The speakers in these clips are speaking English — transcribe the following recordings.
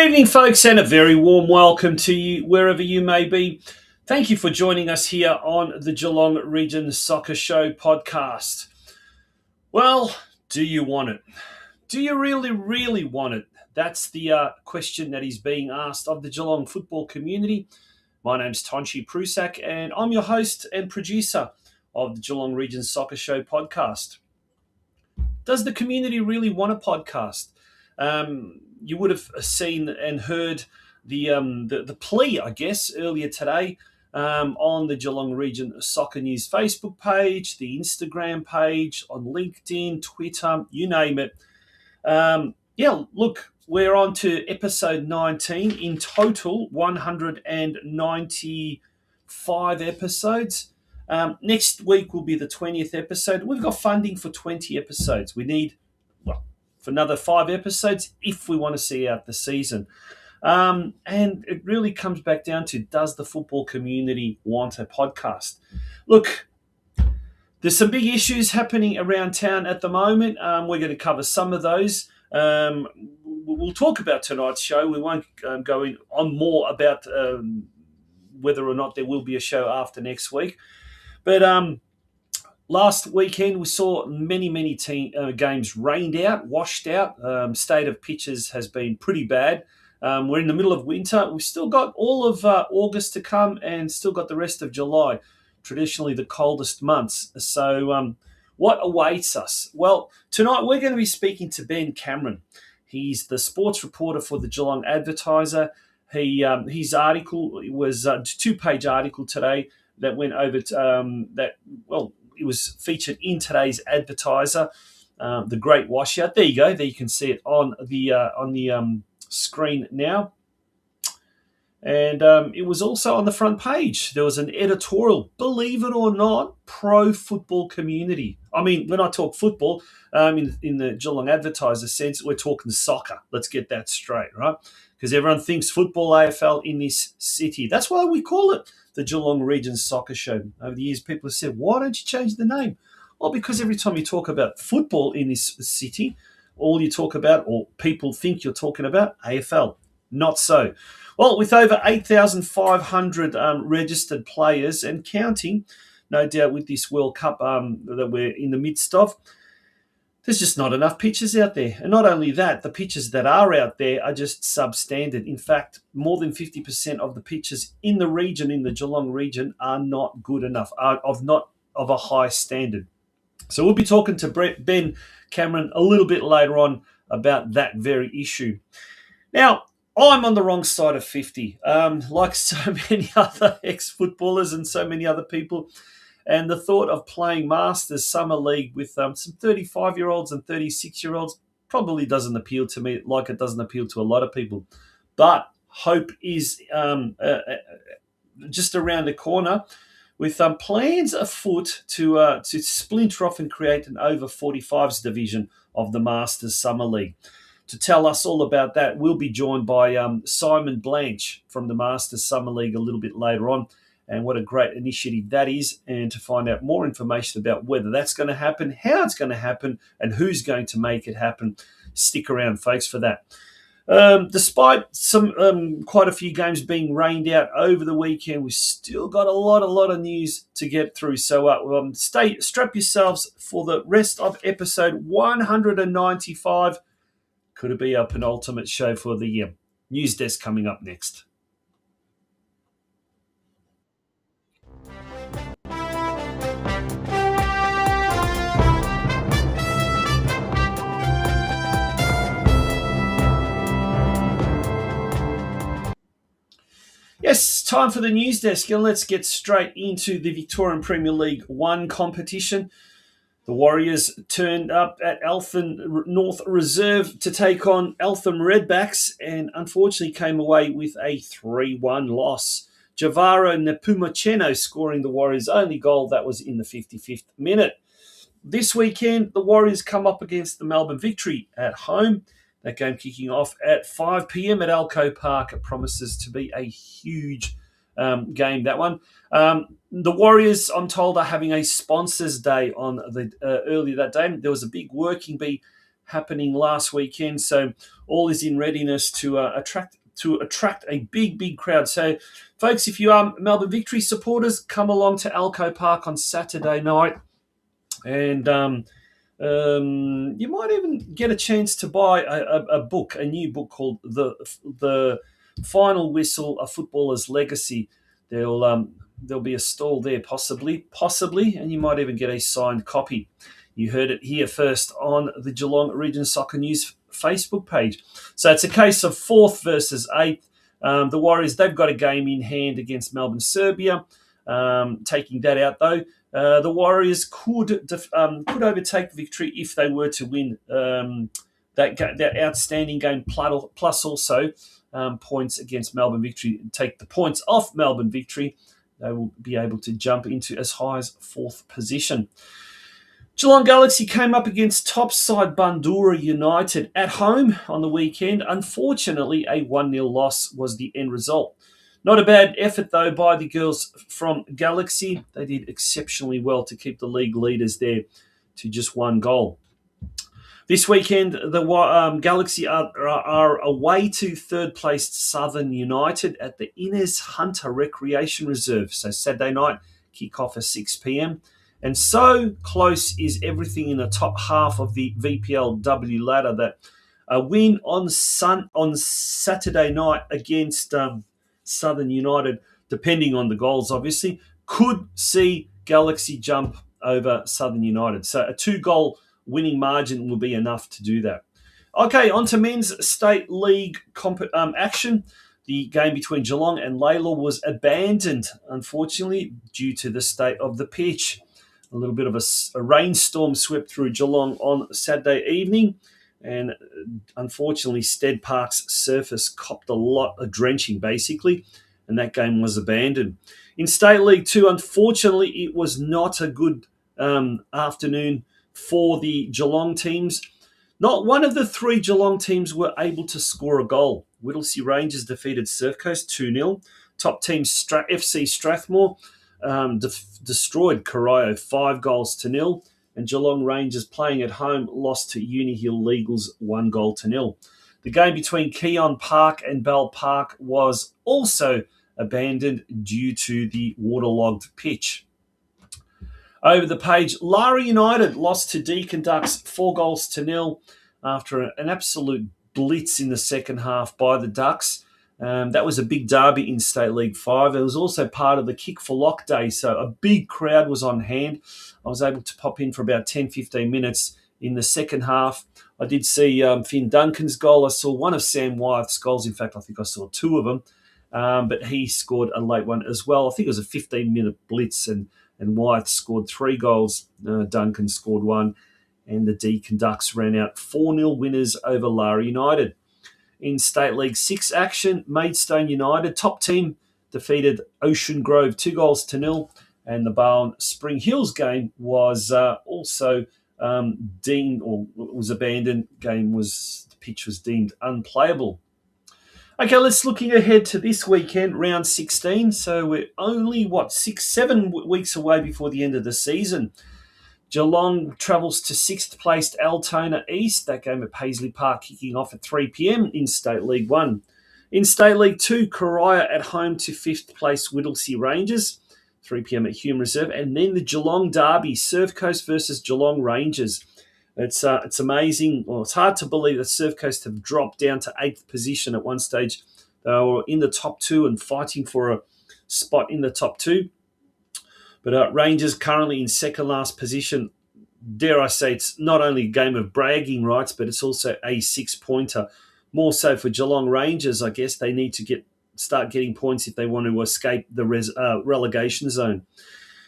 Good evening, folks, and a very warm welcome to you wherever you may be. Thank you for joining us here on the Geelong Region Soccer Show podcast. Well, do you want it? Do you really, really want it? That's the question that is being asked of the Geelong football community. My name's Tonchi Prusak, and I'm your host and producer of the Geelong Region Soccer Show podcast. Does the community really want a podcast? You would have seen and heard the plea, I guess, earlier today on the Geelong Region Soccer News Facebook page, the Instagram page, on LinkedIn, Twitter, you name it. Look, we're on to episode 19. In total, 195 episodes. Next week will be the 20th episode. We've got funding for 20 episodes. We need, for another 5 episodes if we want to see out the season. And it really comes back down to, does the football community want a podcast? Look, there's some big issues happening around town at the moment. We're going to cover some of those. We'll talk about tonight's show. We won't go on more about whether or not there will be a show after next week. But last weekend, we saw many games rained out, washed out. State of pitches has been pretty bad. We're in the middle of winter. We've still got all of August to come and still got the rest of July, traditionally the coldest months. So what awaits us? Well, tonight we're going to be speaking to Ben Cameron. He's the sports reporter for the Geelong Advertiser. His article was a 2-page article today that went over to, it was featured in today's Advertiser, the Great Washout. There you go. There you can see it on the screen now. And it was also on the front page. There was an editorial, believe it or not, pro-football community. I mean, when I talk football, in the Geelong Advertiser sense, we're talking soccer. Let's get that straight, right? Because everyone thinks football AFL in this city. That's why we call it the Geelong Region Soccer Show. Over the years, people have said, why don't you change the name? Well, because every time you talk about football in this city, all you talk about, or people think you're talking about, AFL. Not so. Well, with over 8,500 registered players and counting, no doubt with this World Cup that we're in the midst of, there's just not enough pitches out there. And not only that, the pitches that are out there are just substandard. In fact, more than 50% of the pitches in the region, in the Geelong region, are not good enough, are not of a high standard. So we'll be talking to Ben Cameron a little bit later on about that very issue. Now, I'm on the wrong side of 50, like so many other ex-footballers and so many other people. And the thought of playing Masters Summer League with some 35-year-olds and 36-year-olds probably doesn't appeal to me like it doesn't appeal to a lot of people. But hope is just around the corner with plans afoot to splinter off and create an over 45s division of the Masters Summer League. To tell us all about that, we'll be joined by Simon Blanche from the Masters Summer League a little bit later on. And what a great initiative that is. And to find out more information about whether that's going to happen, how it's going to happen, and who's going to make it happen, stick around, folks, for that. Despite some quite a few games being rained out over the weekend, we've still got a lot of news to get through. So strap yourselves for the rest of episode 195. Could it be our penultimate show for the year? News desk coming up next. Yes, time for the news desk, and let's get straight into the Victorian Premier League 1 competition. The Warriors turned up at Eltham North Reserve to take on Eltham Redbacks and unfortunately came away with a 3-1 loss. Javaro Nepomuceno scoring the Warriors' only goal. That was in the 55th minute. This weekend, the Warriors come up against the Melbourne Victory at home. That game kicking off at 5 p.m. at Alco Park. It promises to be a huge game, that one. The Warriors, I'm told, are having a sponsors day on the earlier that day. There was a big working bee happening last weekend, so all is in readiness to attract a big crowd. So, folks, if you are Melbourne Victory supporters, come along to Alco Park on Saturday night, and you might even get a chance to buy a new book called the Final Whistle: A Footballer's Legacy. There'll be a stall there, possibly, and you might even get a signed copy. You heard it here first on the Geelong Region Soccer News Facebook page. So it's a case of 4th versus 8th. The Warriors, they've got a game in hand against Melbourne Serbia. Taking that out, though, the Warriors could overtake Victory if they were to win that outstanding game, plus also points against Melbourne Victory. Take the points off Melbourne Victory, they will be able to jump into as high as 4th position. Geelong Galaxy came up against top side Bundoora United at home on the weekend. Unfortunately, a 1-0 loss was the end result. Not a bad effort, though, by the girls from Galaxy. They did exceptionally well to keep the league leaders there to just 1 goal. This weekend, the Galaxy are away to 3rd-placed Southern United at the Innes Hunter Recreation Reserve. So Saturday night, kick-off at 6 p.m. And so close is everything in the top half of the VPLW ladder that a win on Saturday night against Southern United, depending on the goals, obviously, could see Galaxy jump over Southern United. So a 2-goal winning margin will be enough to do that. Okay, on to men's state league action. The game between Geelong and Layla was abandoned, unfortunately, due to the state of the pitch. A little bit of a rainstorm swept through Geelong on Saturday evening, and unfortunately, Stead Park's surface copped a drenching, basically, and that game was abandoned. In State League 2, unfortunately, it was not a good afternoon for the Geelong teams. Not one of the 3 Geelong teams were able to score a goal. Whittlesea Rangers defeated Surf Coast 2-0. Top team FC Strathmore destroyed Corio 5-0, and Geelong Rangers, playing at home, lost to Unihill Legals 1-0. The game between Keon Park and Bell Park was also abandoned due to the waterlogged pitch. Over the page, Lara United lost to Deakin Ducks 4-0 after an absolute blitz in the second half by the Ducks. That was a big derby in State League 5. It was also part of the Kick for Lock Day, so a big crowd was on hand. I was able to pop in for about 10-15 minutes in the second half. I did see Finn Duncan's goal. I saw one of Sam Wyeth's goals. In fact, I think I saw 2 of them, but he scored a late one as well. I think it was a 15-minute blitz, and Wyeth scored 3 goals. Duncan scored 1, and the Deakin Ducks ran out 4-0 winners over Lara United. In State League 6 action, Maidstone United, top team, defeated Ocean Grove 2-0, and the Barwon Spring Hills game was also deemed, or was abandoned. The pitch was deemed unplayable. Okay, let's looking ahead to this weekend, round 16. So we're only, 7 weeks away before the end of the season. Geelong travels to 6th placed Altona East. That game at Paisley Park kicking off at 3 p.m. in State League 1. In State League 2, Corio at home to 5th place Whittlesea Rangers, 3 p.m. at Hume Reserve. And then the Geelong Derby, Surf Coast versus Geelong Rangers. It's amazing. Well, it's hard to believe that Surf Coast have dropped down to 8th position at one stage. They were in the top 2 and fighting for a spot in the top 2. But Rangers currently in second last position. Dare I say, it's not only a game of bragging rights, but it's also a 6-pointer. More so for Geelong Rangers, I guess. They need to start getting points if they want to escape the relegation zone.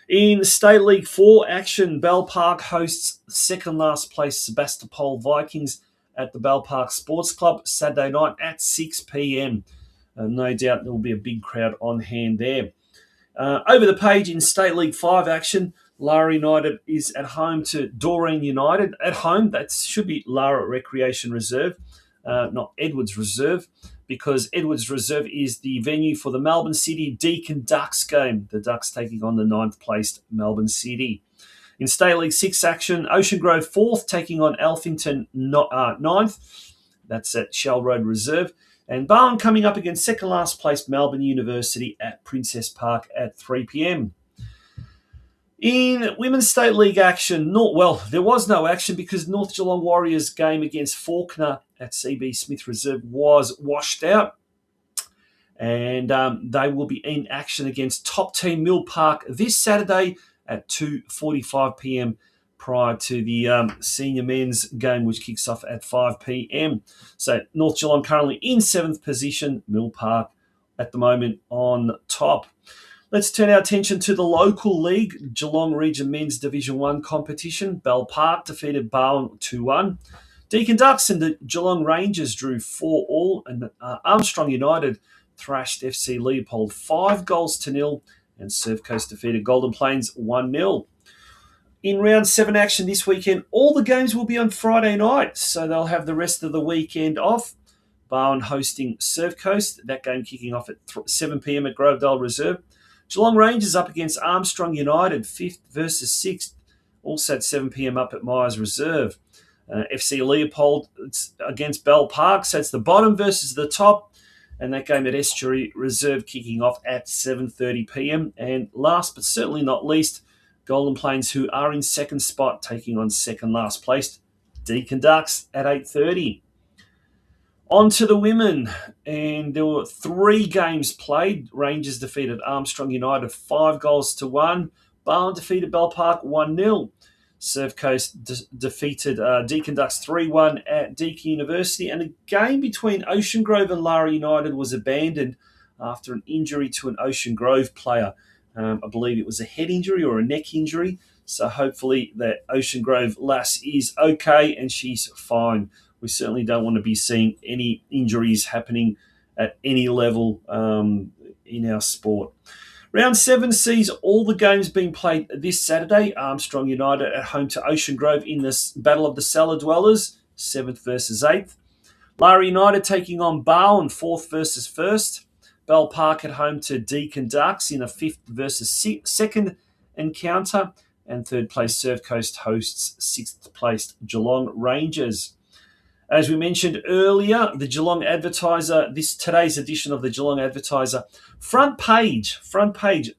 In State League 4 action, Bell Park hosts second last place Sebastopol Vikings at the Bell Park Sports Club Saturday night at 6 p.m. No doubt there will be a big crowd on hand there. Over the page in State League 5 action, Lara United is at home to Doreen United. At home, that should be Lara Recreation Reserve, not Edwards Reserve, because Edwards Reserve is the venue for the Melbourne City Deakin Ducks game. The Ducks taking on the 9th placed Melbourne City. In State League 6 action, Ocean Grove 4th taking on Alphington 9th. That's at Shell Road Reserve. And Barwon coming up against second last place Melbourne University at Princess Park at 3 p.m. In Women's State League action, there was no action because North Geelong Warriors' game against Faulkner at CB Smith Reserve was washed out. And they will be in action against top team Mill Park this Saturday at 2:45 p.m. prior to the senior men's game, which kicks off at 5 p.m. So North Geelong currently in 7th position, Mill Park at the moment on top. Let's turn our attention to the local league, Geelong Region Men's Division 1 competition. Bell Park defeated Barwon 2-1. Deakin Ducks and the Geelong Rangers drew 4-4, and Armstrong United thrashed FC Leopold 5-0, and Surf Coast defeated Golden Plains 1-0. In round 7 action this weekend, all the games will be on Friday night, so they'll have the rest of the weekend off. Barwon hosting Surf Coast, that game kicking off at 7 p.m. at Grovedale Reserve. Geelong Rangers up against Armstrong United, 5th versus 6th, also at 7 p.m. up at Myers Reserve. FC Leopold against Bell Park, so it's the bottom versus the top, and that game at Estuary Reserve kicking off at 7:30 p.m. And last but certainly not least, Golden Plains, who are in second spot, taking on second last placed Deakin Ducks at 8:30. On to the women, and there were 3 games played. Rangers defeated Armstrong United 5-1. Barwon defeated Bell Park 1-0. Surf Coast defeated Deakin Ducks 3-1 at Deakin University, and a game between Ocean Grove and Lara United was abandoned after an injury to an Ocean Grove player. I believe it was a head injury or a neck injury, so hopefully that Ocean Grove lass is okay and she's fine. We certainly don't want to be seeing any injuries happening at any level in our sport. Round 7 sees all the games being played this Saturday. Armstrong United at home to Ocean Grove in the Battle of the Cellar Dwellers, 7th versus 8th. Lara United taking on Barwon, 4th versus 1st. Bell Park at home to Deakin Ducks in a 5th versus 2nd encounter. And 3rd place Surf Coast hosts 6th placed Geelong Rangers. As we mentioned earlier, the Geelong Advertiser, today's edition of the Geelong Advertiser, front page,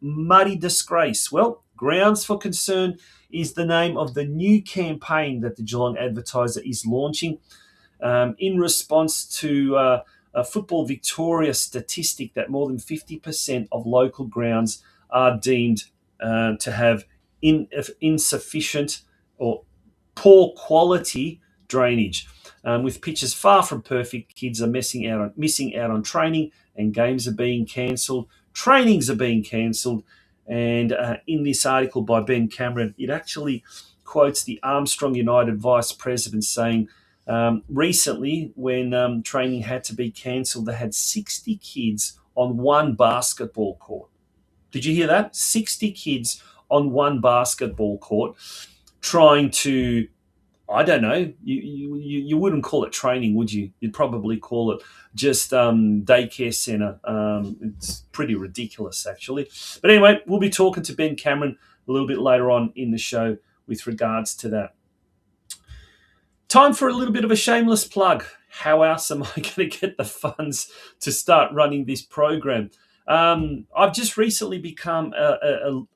muddy disgrace. Well, grounds for concern is the name of the new campaign that the Geelong Advertiser is launching in response to a Football Victoria statistic that more than 50% of local grounds are deemed to have insufficient or poor quality drainage. With pitches far from perfect, kids are missing out on training, and games are being cancelled. Trainings are being cancelled. And in this article by Ben Cameron, it actually quotes the Armstrong United vice president saying, recently when training had to be cancelled, they had 60 kids on one basketball court. Did you hear that? 60 kids on one basketball court trying to, I don't know, you wouldn't call it training, would you? You'd probably call it just daycare centre. It's pretty ridiculous, actually. But anyway, we'll be talking to Ben Cameron a little bit later on in the show with regards to that. Time for a little bit of a shameless plug. How else am I going to get the funds to start running this program? I've just recently become an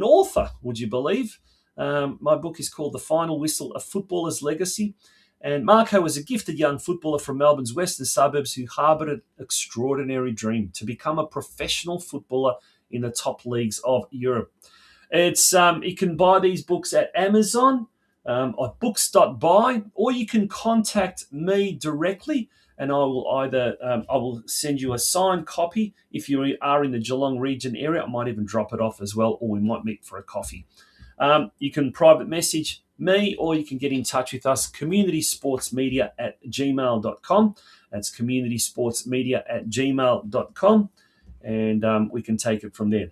author, would you believe? My book is called The Final Whistle, A Footballer's Legacy. And Marco was a gifted young footballer from Melbourne's western suburbs who harboured an extraordinary dream to become a professional footballer in the top leagues of Europe. You can buy these books at Amazon, at books.buy, or you can contact me directly, and I will send you a signed copy. If you are in the Geelong region area, I might even drop it off as well, or we might meet for a coffee. You can private message me, or you can get in touch with us, communitysportsmedia@gmail.com. That's communitysportsmedia@gmail.com, and we can take it from there.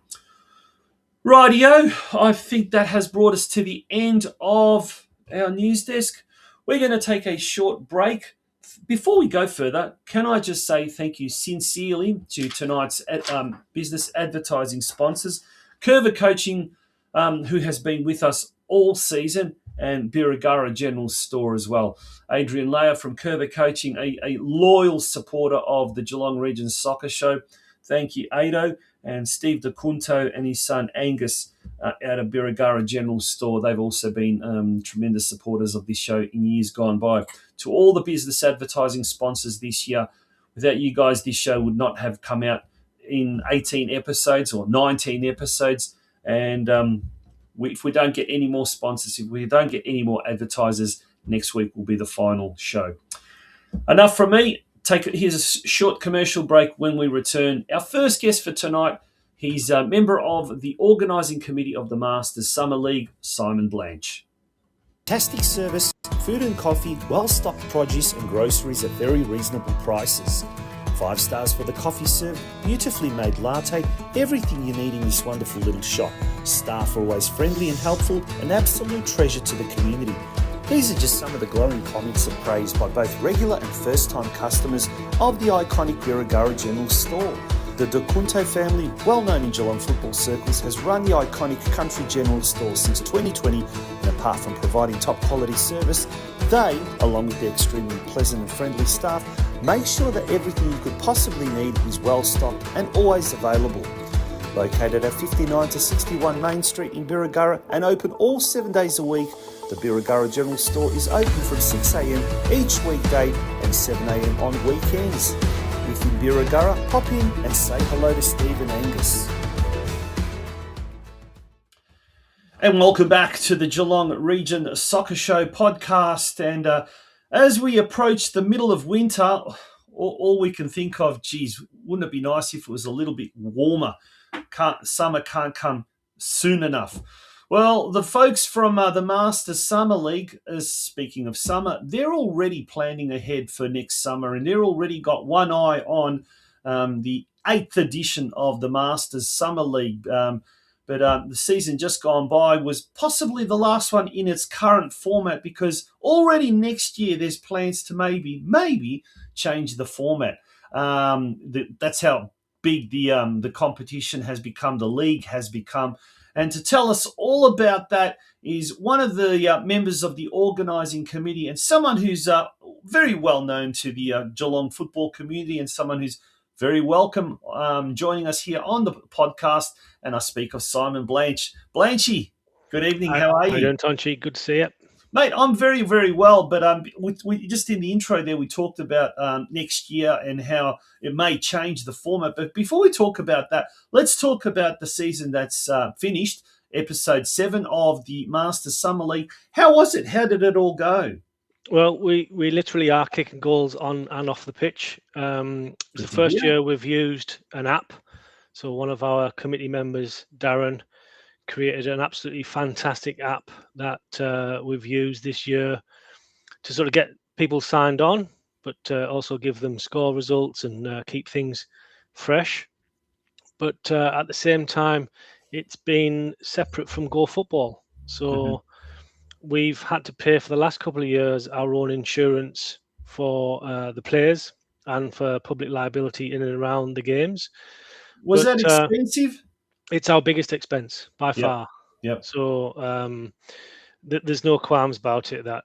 Rightio, I think that has brought us to the end of our news desk. We're going to take a short break. Before we go further, can I just say thank you sincerely to tonight's business advertising sponsors, Curva Coaching, who has been with us all season, and Birregurra General Store as well. Adrian Layer from Kerber Coaching, a loyal supporter of the Geelong Region Soccer Show. Thank you, Ado. And Steve DeCunto and his son Angus out of Birregurra General Store. They've also been tremendous supporters of this show in years gone by. To all the business advertising sponsors this year, without you guys, this show would not have come out in 18 episodes or 19 episodes. And if we don't get any more sponsors, if we don't get any more advertisers, next week will be the final show. Enough from me. Here's a short commercial break. When we return, our first guest for tonight, he's a member of the organising committee of the Masters Summer League, Simon Blanche. Fantastic service, food and coffee, well-stocked produce and groceries at very reasonable prices. 5 stars for the coffee served, beautifully made latte, everything you need in this wonderful little shop. Staff are always friendly and helpful, an absolute treasure to the community. These are just some of the glowing comments of praise by both regular and first-time customers of the iconic Birregurra General Store. The DeCunto family, well known in Geelong football circles, has run the iconic Country General Store since 2020, and apart from providing top quality service, they, along with their extremely pleasant and friendly staff, make sure that everything you could possibly need is well stocked and always available. Located at 59 to 61 Main Street in Birregurra and open all 7 days a week, the Birregurra General Store is open from 6am each weekday and 7am on weekends. If in Birregurra, pop in and say hello to Steve and Angus. And welcome back to the Geelong Region Soccer Show podcast. And as we approach the middle of winter, all we can think of, geez, wouldn't it be nice if it was a little bit warmer? Summer can't come soon enough. Well, the folks from the Masters Summer League, speaking of summer, they're already planning ahead for next summer, and they're already got one eye on the 8th edition of the Masters Summer League. But the season just gone by was possibly the last one in its current format, because already next year there's plans to maybe change the format. That's how big the competition has become, the league has become. And to tell us all about that is one of the members of the organising committee, and someone who's very well known to the Geelong football community, and someone who's very welcome joining us here on the podcast. And I speak of Simon Blanche. Blanchy, good evening. How are you? How are you doing, Tonchy? Good to see you. Mate, I'm very, very well. But we just in the intro there, we talked about next year and how it may change the format. But before we talk about that, let's talk about the season that's finished, episode 7 of the Masters Summer League. How was it? How did it all go? Well, we literally are kicking goals on and off the pitch. It's the first year we've used an app. So one of our committee members, Darren, created an absolutely fantastic app that we've used this year to sort of get people signed on, but also give them score results and keep things fresh. But at the same time, it's been separate from Go Football. So we've had to pay for the last couple of years our own insurance for the players and for public liability in and around the games. Was that expensive? It's our biggest expense by far. Yep. So there's no qualms about it that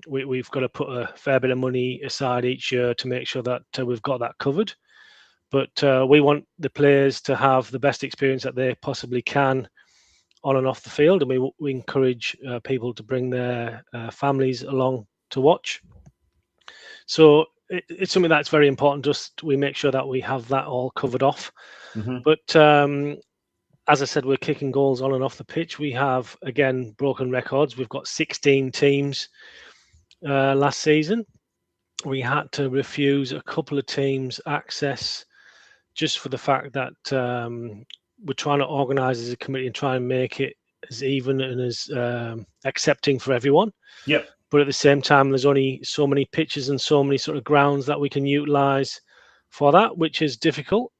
we've got to put a fair bit of money aside each year to make sure that we've got that covered. But we want the players to have the best experience that they possibly can on and off the field, and we encourage people to bring their families along to watch. So it's something that's very important. Just we make sure that we have that all covered off. But as I said, we're kicking goals on and off the pitch. We have, again, broken records. We've got 16 teams last season. We had to refuse a couple of teams access just for the fact that we're trying to organise as a committee and try and make it as even and as accepting for everyone. Yep. But at the same time, there's only so many pitches and so many sort of grounds that we can utilise for that, which is difficult.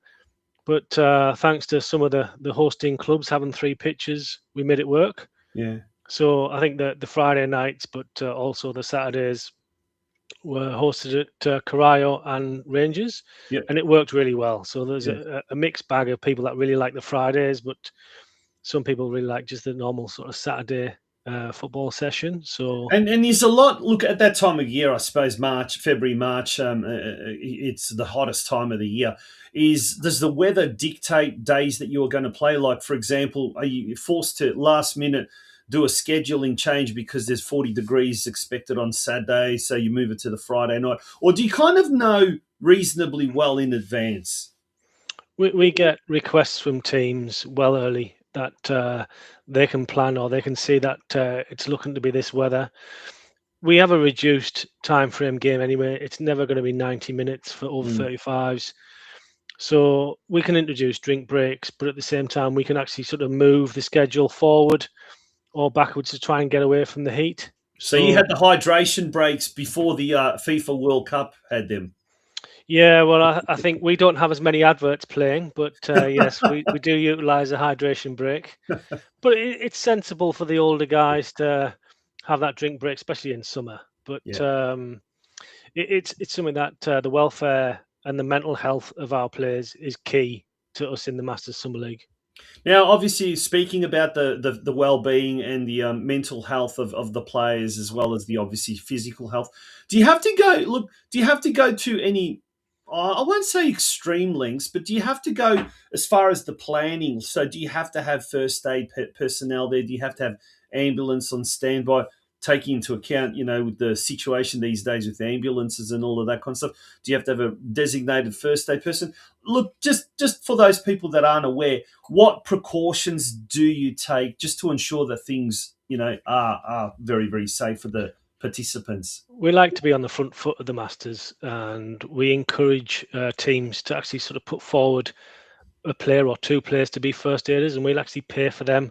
But thanks to some of the hosting clubs having 3 pitches, we made it work. Yeah. So I think that the Friday nights, but also the Saturdays, were hosted at Corio and Rangers, and it worked really well. So there's a mixed bag of people that really like the Fridays, but Some people really like just the normal sort of Saturday football session. So And there's a lot. Look at that time of year. I suppose March, February, March. It's the hottest time of the year. Does the weather dictate days that you're going to play? Like, for example, are you forced to last minute do a scheduling change because there's 40 degrees expected on Saturday, so you move it to the Friday night, or do you kind of know reasonably well in advance? we get requests from teams well early that they can plan or they can see that it's looking to be this weather. We have a reduced time frame game anyway. It's never going to be 90 minutes for over Mm. 35s. So we can introduce drink breaks, but at the same time, we can actually sort of move the schedule forward or backwards to try and get away from the heat. So you So had the hydration breaks before the FIFA World Cup had them. yeah, well, I think we don't have as many adverts playing, but yes, we do utilize a hydration break. But it's sensible for the older guys to have that drink break, especially in summer. But Yeah. it's something that the welfare and the mental health of our players is key to us in the Masters Summer League. Now, obviously, speaking about the well-being and the mental health of the players, as well as the obviously physical health, do you have to go look? Do you have to go to any? I won't say extreme lengths, but do you have to go as far as the planning? So, do you have to have first aid personnel there? Do you have to have ambulance on standby? Taking into account, with the situation these days with ambulances and all of that kind of stuff, do you have to have a designated first aid person? Look, just for those people that aren't aware, what precautions do you take just to ensure that things, are very, very safe for the participants? We like to be on the front foot of the Masters, and we encourage teams to actually sort of put forward a player or two players to be first aiders, and we'll actually pay for them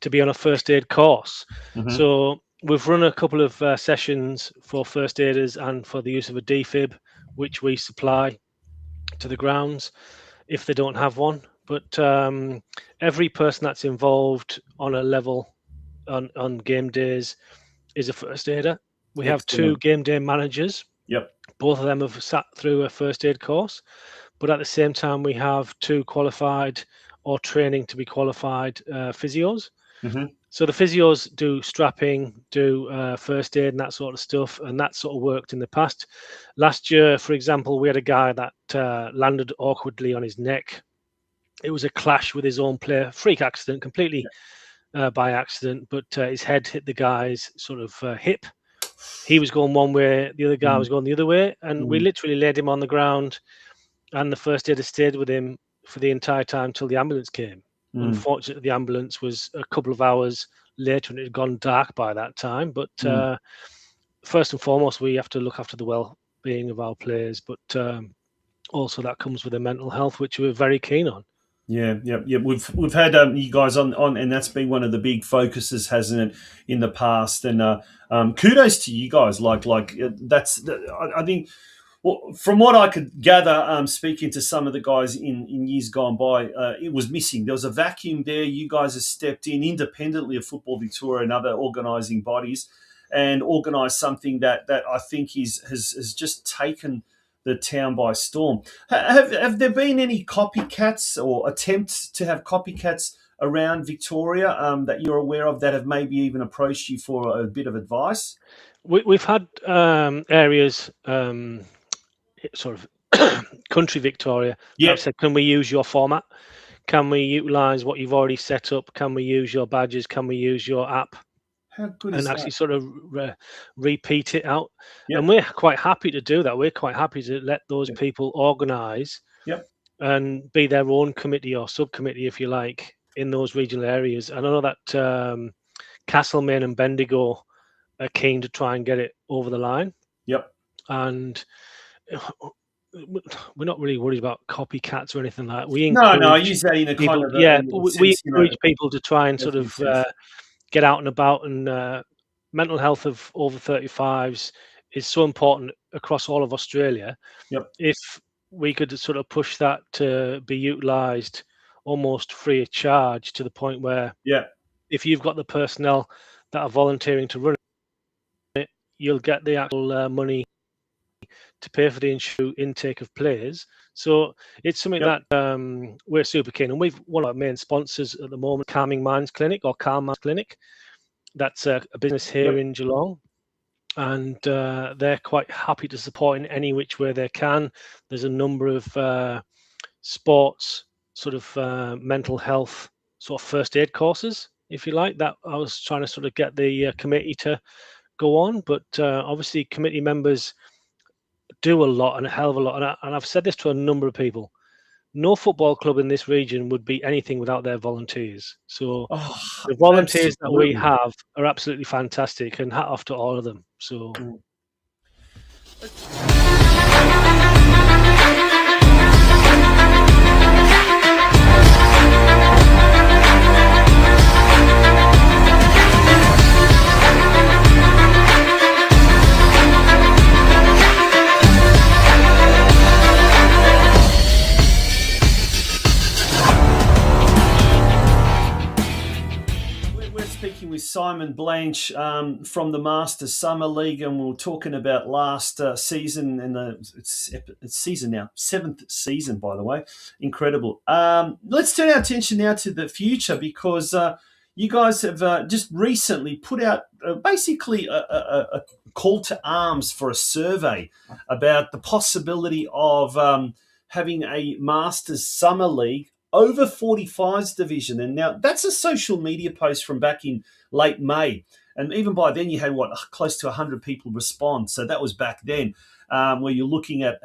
to be on a first aid course. Mm-hmm. So we've run a couple of sessions for first aiders and for the use of a defib, which we supply to the grounds if they don't have one. But every person that's involved on a level on game days is a first aider. We have two Excellent. game day managers. Yep. Both of them have sat through a first aid course, but at the same time, we have two qualified or training to be qualified physios. Mm-hmm. So the physios do strapping, do first aid and that sort of stuff, and that sort of worked in the past. Last year, for example, we had a guy that landed awkwardly on his neck. It was a clash with his own player, freak accident, completely by accident, but his head hit the guy's sort of hip. He was going one way, the other guy was going the other way, and we literally laid him on the ground, and the first aider stayed with him for the entire time till the ambulance came. Unfortunately, the ambulance was a couple of hours later and it had gone dark by that time. But first and foremost, we have to look after the well-being of our players, but also that comes with the mental health, which we're very keen on. Yeah. We've had you guys on, and that's been one of the big focuses, hasn't it, in the past? And kudos to you guys. I think. Well, from what I could gather, speaking to some of the guys in years gone by, it was missing. There was a vacuum there. You guys have stepped in independently of Football Victoria and other organising bodies and organised something that I think has just taken the town by storm. Have there been any copycats or attempts to have copycats around Victoria that you're aware of that have maybe even approached you for a bit of advice? We've had areas... sort of country Victoria that said, can we use your format? Can we utilize what you've already set up? Can we use your badges? Can we use your app? How good and is actually that? sort of repeat it out. Yep. And we're quite happy to do that. We're quite happy to let those Yep. people organise Yep. and be their own committee or subcommittee, if you like, in those regional areas. And I know that Castlemaine and Bendigo are keen to try and get it over the line. Yep. And we're not really worried about copycats or anything like that. We No, encourage I use that in a people, kind of yeah, a but we sense, encourage people to try and sort definitely of sense. get out and about. And mental health of over 35s is so important across all of Australia. Yep. If we could sort of push that to be utilised almost free of charge, to the point where if you've got the personnel that are volunteering to run it, you'll get the actual money to pay for the intake of players. So it's something Yep. that we're super keen. And we've one of our main sponsors at the moment, Calming Minds Clinic or Calm Minds Clinic. That's a business here Yep. in Geelong. And they're quite happy to support in any which way they can. There's a number of sports, sort of mental health, sort of first aid courses, if you like, that I was trying to sort of get the committee to go on. But obviously, committee members do a lot and a hell of a lot. And I've said this to a number of people. No football club in this region would be anything without their volunteers. So Oh, the volunteers that we absolutely. have are absolutely fantastic, and hat off to all of them. So. We're speaking with Simon Blanche from the Masters Summer League, and we're talking about last season and it's season now, 7th season, by the way. Incredible. Let's turn our attention now to the future, because you guys have just recently put out basically a call to arms for a survey about the possibility of having a Masters Summer League over 45s division. And now that's a social media post from back in late May. And even by then you had, close to 100 people respond. So that was back then, where you're looking at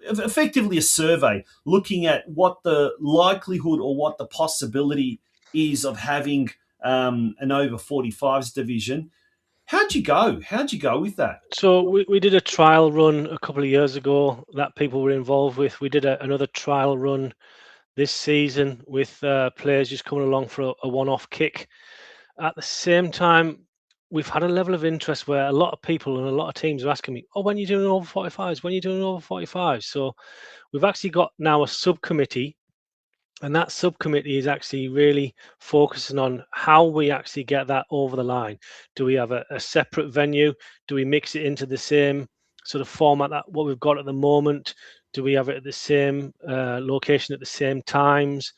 effectively a survey, looking at what the likelihood or what the possibility is of having an over 45s division. How'd you go? How'd you go with that? So we did a trial run a couple of years ago that people were involved with. We did another trial run this season with players just coming along for a one-off kick. At the same time, we've had a level of interest where a lot of people and a lot of teams are asking me, "Oh, when are you doing over 45s? When are you doing over 45s?" So we've actually got now a subcommittee, and that subcommittee is actually really focusing on how we actually get that over the line. Do we have a separate venue? Do we mix it into the same sort of format that what we've got at the moment? Do we have it at the same location at the same times?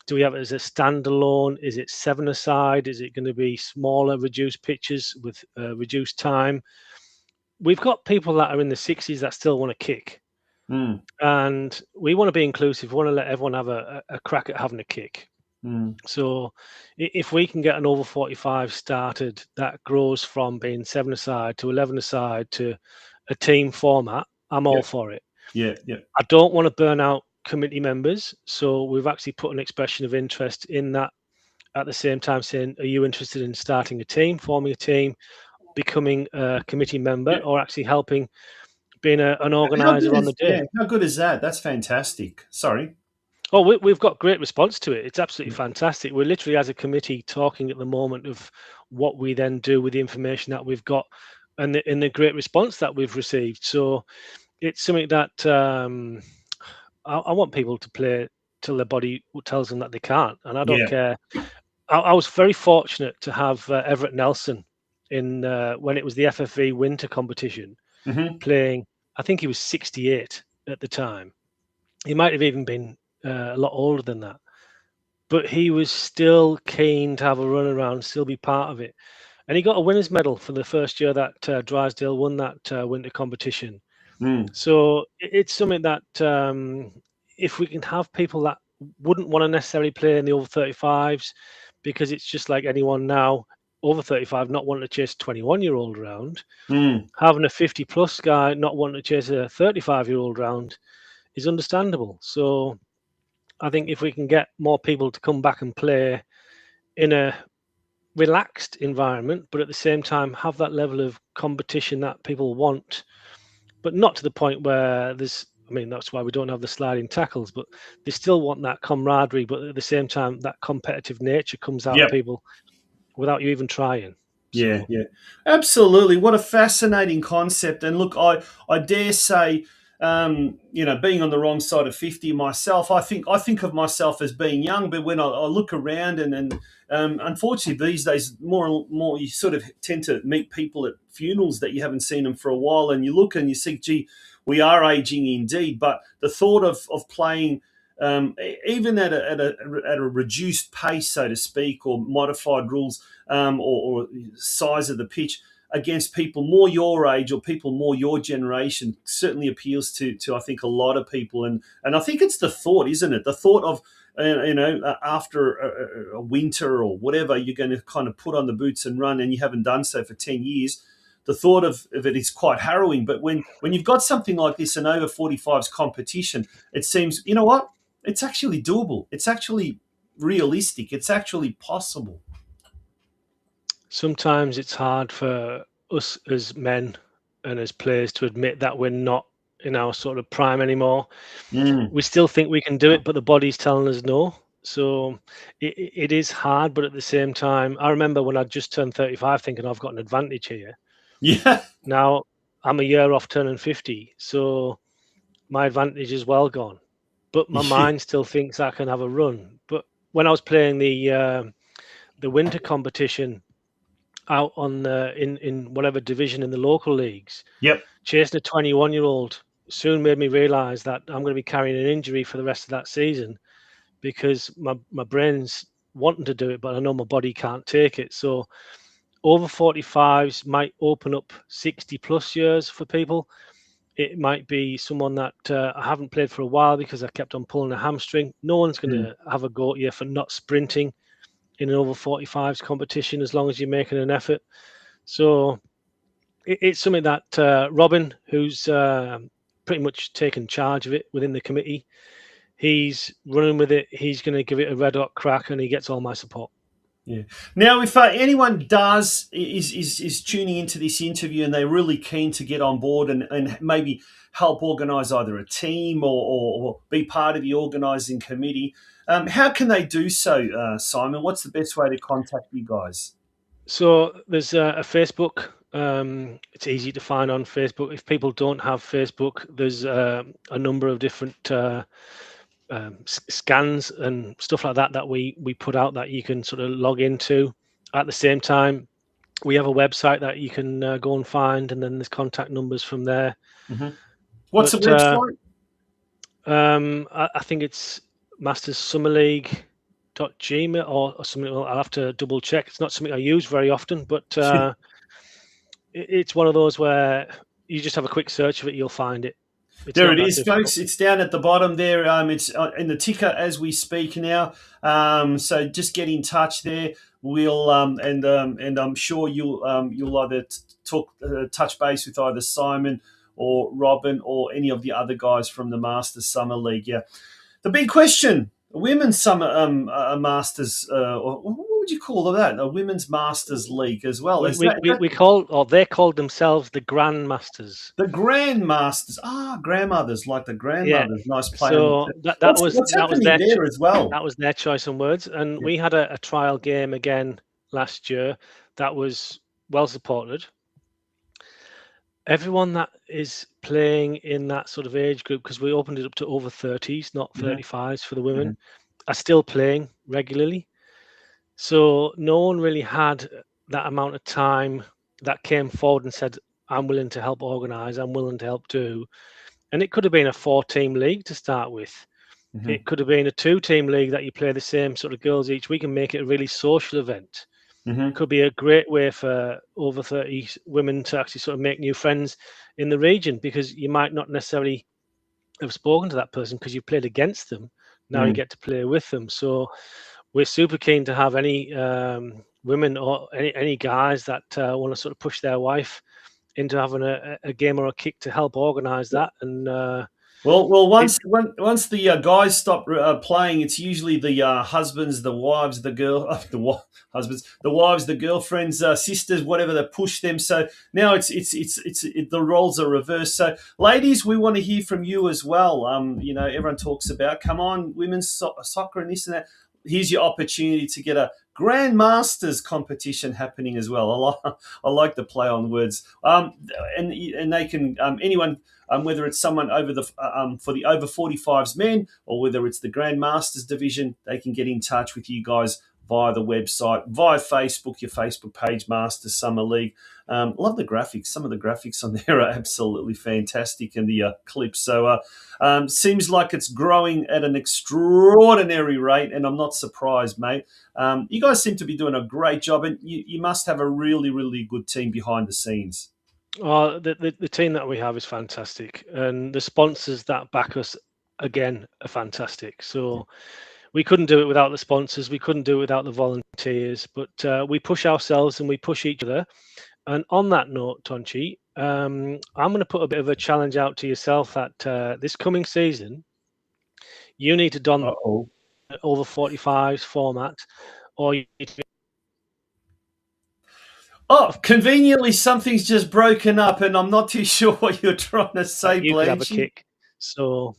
Do we have it as a standalone? Is it 7-a-side? Is it going to be smaller, reduced pitches with reduced time? We've got people that are in the 60s that still want to kick. Mm. And we want to be inclusive. We want to let everyone have a crack at having a kick. Mm. So if we can get an over 45 started that grows from being 7-a-side to 11-a-side to a team format, I'm all for it. Yeah, yeah. I don't want to burn out committee members. So we've actually put an expression of interest in that at the same time saying, are you interested in starting a team, forming a team, becoming a committee member, or actually helping being an organizer on the day? Yeah, how good is that? That's fantastic. Sorry. Oh, we've got great response to it. It's absolutely fantastic. We're literally, as a committee, talking at the moment of what we then do with the information that we've got and the great response that we've received. So it's something that I want people to play till their body tells them that they can't. And I don't care. I was very fortunate to have Everett Nelson in when it was the FFV winter competition playing. I think he was 68 at the time. He might have even been a lot older than that, but he was still keen to have a run around, still be part of it. And he got a winner's medal for the first year that Drysdale won that winter competition. So it's something that if we can have people that wouldn't want to necessarily play in the over 35s, because it's just like anyone now, over 35, not wanting to chase a 21-year-old around, having a 50-plus guy not wanting to chase a 35-year-old round is understandable. So I think if we can get more people to come back and play in a relaxed environment, but at the same time have that level of competition that people want, but not to the point where there's, I mean, that's why we don't have the sliding tackles, but they still want that camaraderie, but at the same time, that competitive nature comes out of people without you even trying. Yeah, absolutely. What a fascinating concept. And look, I dare say being on the wrong side of 50 myself, I think of myself as being young. But when I look around and unfortunately these days more and more you sort of tend to meet people at funerals that you haven't seen them for a while, and you look and you see, gee, we are aging indeed. But the thought of playing even at a reduced pace, so to speak, or modified rules, or size of the pitch, against people more your age or people more your generation certainly appeals to I think a lot of people, and I think it's the thought, isn't it? The thought of after a winter or whatever, you're going to kind of put on the boots and run, and you haven't done so for 10 years. The thought of it is quite harrowing. But when you've got something like this, an over 45s competition, it seems, you know what? It's actually doable. It's actually realistic. It's actually possible. Sometimes it's hard for us as men and as players to admit that we're not in our sort of prime anymore. We still think we can do it, but the body's telling us no. So it is hard, but at the same time, I remember when I just turned 35 thinking I've got an advantage here. Yeah. Now I'm a year off turning 50, so my advantage is well gone. But my mind still thinks I can have a run. But when I was playing the winter competition out on in whatever division in the local leagues, Yep. chasing a 21-year-old soon made me realise that I'm going to be carrying an injury for the rest of that season, because my brain's wanting to do it, but I know my body can't take it. So over 45s might open up 60 plus years for people. It might be someone that I haven't played for a while because I kept on pulling a hamstring. No one's going to have a go at you for not sprinting in an over 45s competition as long as you're making an effort. So it's something that Robin, who's pretty much taken charge of it within the committee, he's running with it. He's going to give it a red hot crack, and he gets all my support. Yeah. Now, if anyone is tuning into this interview and they're really keen to get on board and maybe help organise either a team or be part of the organising committee, how can they do so, Simon? What's the best way to contact you guys? So there's a Facebook. It's easy to find on Facebook. If people don't have Facebook, there's a number of different scans and stuff like that we put out that you can sort of log into. At the same time, we have a website that you can go and find, and then there's contact numbers from there. Mm-hmm. What's the website? I think it's Masters Summer League .gmail or something. I'll have to double check. It's not something I use very often, but it's one of those where you just have a quick search of it, you'll find it. It's there it is, folks. It's down at the bottom there. It's in the ticker as we speak now. So just get in touch there. We'll and I'm sure you'll either touch base with either Simon or Robin or any of the other guys from the Masters Summer League. Yeah, the big question: Women's Summer Masters. Or what would you call that? A Women's Masters League as well. They called themselves the Grandmasters. The Grandmasters. Grandmothers, like the grandmothers. Yeah. Nice play. So what's happening there as well. That was their choice on words. And we had a trial game again last year that was well supported. Everyone that is playing in that sort of age group, because we opened it up to over 30s, not 35s for the women, are still playing regularly. So no one really had that amount of time that came forward and said, I'm willing to help organise, I'm willing to help do. And it could have been a 4-team league to start with. It could have been a 2-team league that you play the same sort of girls each week and make it a really social event. It could be a great way for over 30 women to actually sort of make new friends in the region, because you might not necessarily have spoken to that person because you've played against them. Now you get to play with them. So we're super keen to have any women or any guys that want to sort of push their wife into having a game or a kick to help organise that. And once the guys stop playing, it's usually the husbands, the wives, the wives, the girlfriends, sisters, whatever, that push them. So now it's the roles are reversed. So ladies, we want to hear from you as well. Everyone talks about, come on, women's soccer and this and that. here's your opportunity to get a Grandmasters competition happening as well. I like the play on words. And they can anyone, whether it's someone over the for the over 45s men, or whether it's the Grandmasters division, they can get in touch with you guys via the website, via Facebook, your Facebook page, Masters Summer League. Love the graphics. Some of the graphics on there are absolutely fantastic, and the clips. So seems like it's growing at an extraordinary rate, and I'm not surprised, mate. You guys seem to be doing a great job, and you must have a really, really good team behind the scenes. Oh, the team that we have is fantastic, and the sponsors that back us again are fantastic. So we couldn't do it without the sponsors. We couldn't do it without the volunteers. But we push ourselves and we push each other. And on that note, Tonchi, I'm going to put a bit of a challenge out to yourself that this coming season, you need to don the over 45s format, or you need to Oh, conveniently, something's just broken up, and I'm not too sure what you're trying to say, you could have a Blanchy. kick. So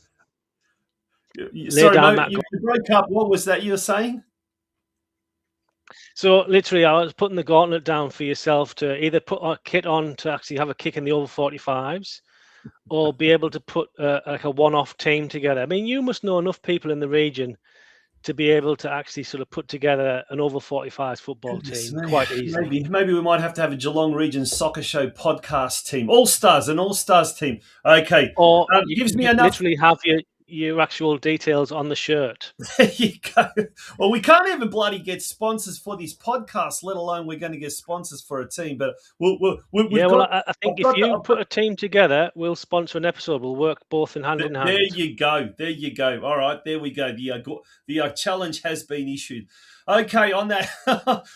Sorry, no, you broke up. What was that you were saying? So literally, I was putting the gauntlet down for yourself to either put a kit on to actually have a kick in the over 45s, or be able to put like a one-off team together. I mean, you must know enough people in the region to be able to actually sort of put together an over 45s football team quite easily. Maybe we might have to have a Geelong Region Soccer Show podcast team, an all-stars team. Okay, or gives me you enough. Literally have your actual details on the shirt. There you go. Well, we can't even bloody get sponsors for this podcast, let alone we're going to get sponsors for a team. But I think if you put a team together, we'll sponsor an episode. We'll work both in hand in hand. There you go. All right, there we go. The challenge has been issued. Okay, on that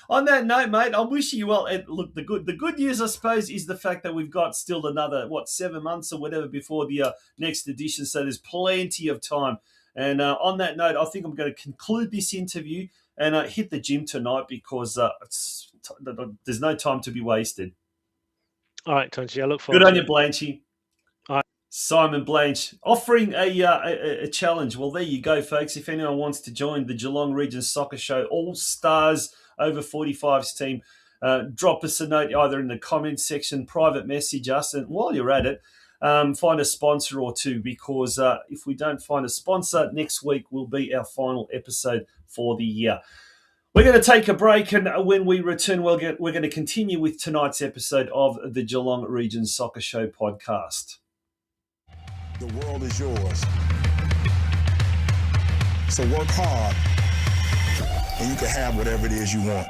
on that note, mate, I'm wishing you well. And look, the good news, I suppose, is the fact that we've got still another 7 months or whatever before the next edition. So there's plenty of time. And on that note, I think I'm going to conclude this interview and hit the gym tonight because there's no time to be wasted. All right, Tonchi, I look forward. Good on you, Blanchy. All right. Simon Blanche offering a challenge. Well, there you go, folks. If anyone wants to join the Geelong Region Soccer Show All-Stars over 45s team, drop us a note either in the comments section, private message us, and while you're at it, find a sponsor or two, because if we don't find a sponsor, next week will be our final episode for the year. We're going to take a break, and when we return, we're going to continue with tonight's episode of the Geelong Region Soccer Show podcast. The world is yours. So work hard, and you can have whatever it is you want.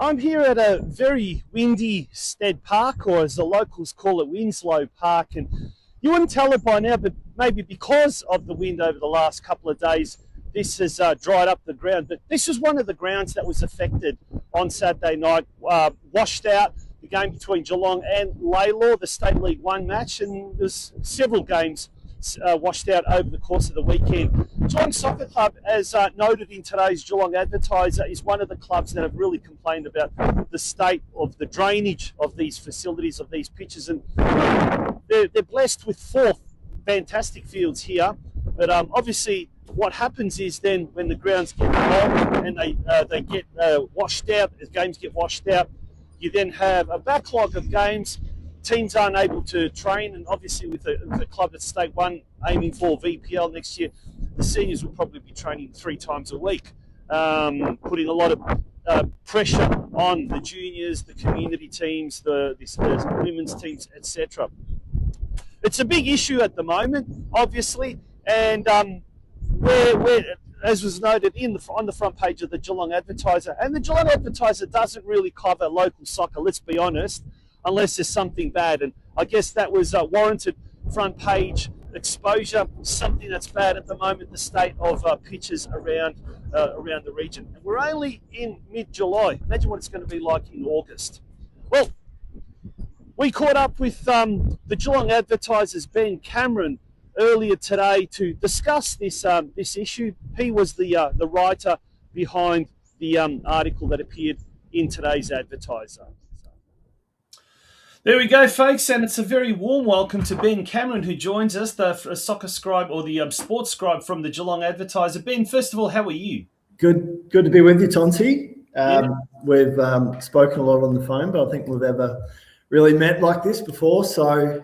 I'm here at a very windy Stead Park, or as the locals call it, Winslow Park, and you wouldn't tell it by now, but maybe because of the wind over the last couple of days, this has dried up the ground. But this was one of the grounds that was affected on Saturday night, washed out, the game between Geelong and Laylaw, the State League 1 match, and there's several games washed out over the course of the weekend. Geelong Soccer Club, as noted in today's Geelong Advertiser, is one of the clubs that have really complained about the state of the drainage of these facilities, of these pitches, and they're blessed with 4 fantastic fields here. But obviously what happens is then when the grounds get long and they get washed out, as games get washed out, you then have a backlog of games. Teams aren't able to train, and obviously with the club at State 1 aiming for VPL next year, the seniors will probably be training 3 times a week. putting a lot of pressure on the juniors, the community teams, the women's teams, etc. It's a big issue at the moment, obviously, and we're, as was noted on the front page of the Geelong Advertiser, and the Geelong Advertiser doesn't really cover local soccer, let's be honest, unless there's something bad, and I guess that was warranted front page exposure, something that's bad at the moment, the state of pitches around the region. And we're only in mid-July. Imagine what it's going to be like in August. Well, we caught up with the Geelong Advertiser's Ben Cameron earlier today to discuss this issue. He was the writer behind the article that appeared in today's Advertiser. There we go, folks, and it's a very warm welcome to Ben Cameron, who joins us, the soccer scribe or the sports scribe from the Geelong Advertiser. Ben, first of all, how are you? Good to be with you, Tonty. We've spoken a lot on the phone, but I think we've ever really met like this before. So